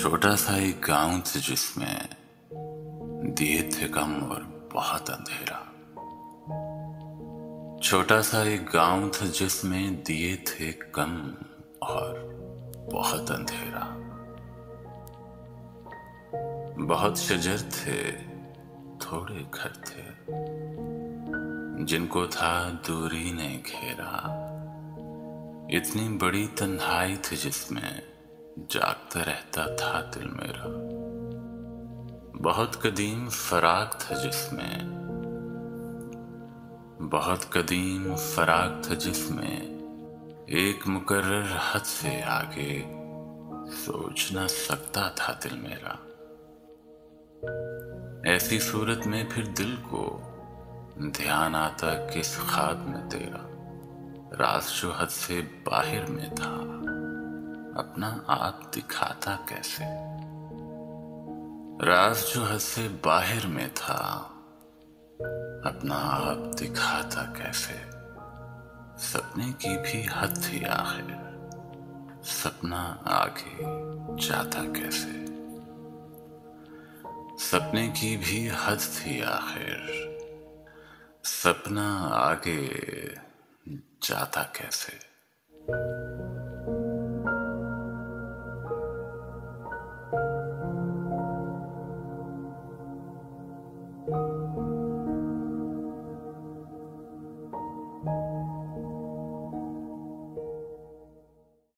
छोटा सा एक गांव था जिसमें दिए थे कम और बहुत अंधेरा। छोटा सा एक गांव था जिसमें दिए थे कम और बहुत अंधेरा। बहुत शजर थे, थोड़े घर थे, जिनको था दूरी ने घेरा। इतनी बड़ी तन्हाई थी जिसमें जागता रहता था दिल मेरा। बहुत कदीम फराग था जिसमें एक मुकर्रर हद से आगे सोच न सकता था दिल मेरा। ऐसी सूरत में फिर दिल को ध्यान आता किस ख्वाब में तेरा। राज जो हद से बाहर में था, अपना आप दिखाता कैसे। राज जो हद से बाहर में था, अपना आप दिखाता कैसे। सपने की भी हद थी आखिर, सपना आगे जाता कैसे। सपने की भी हद थी आखिर, सपना आगे जाता कैसे।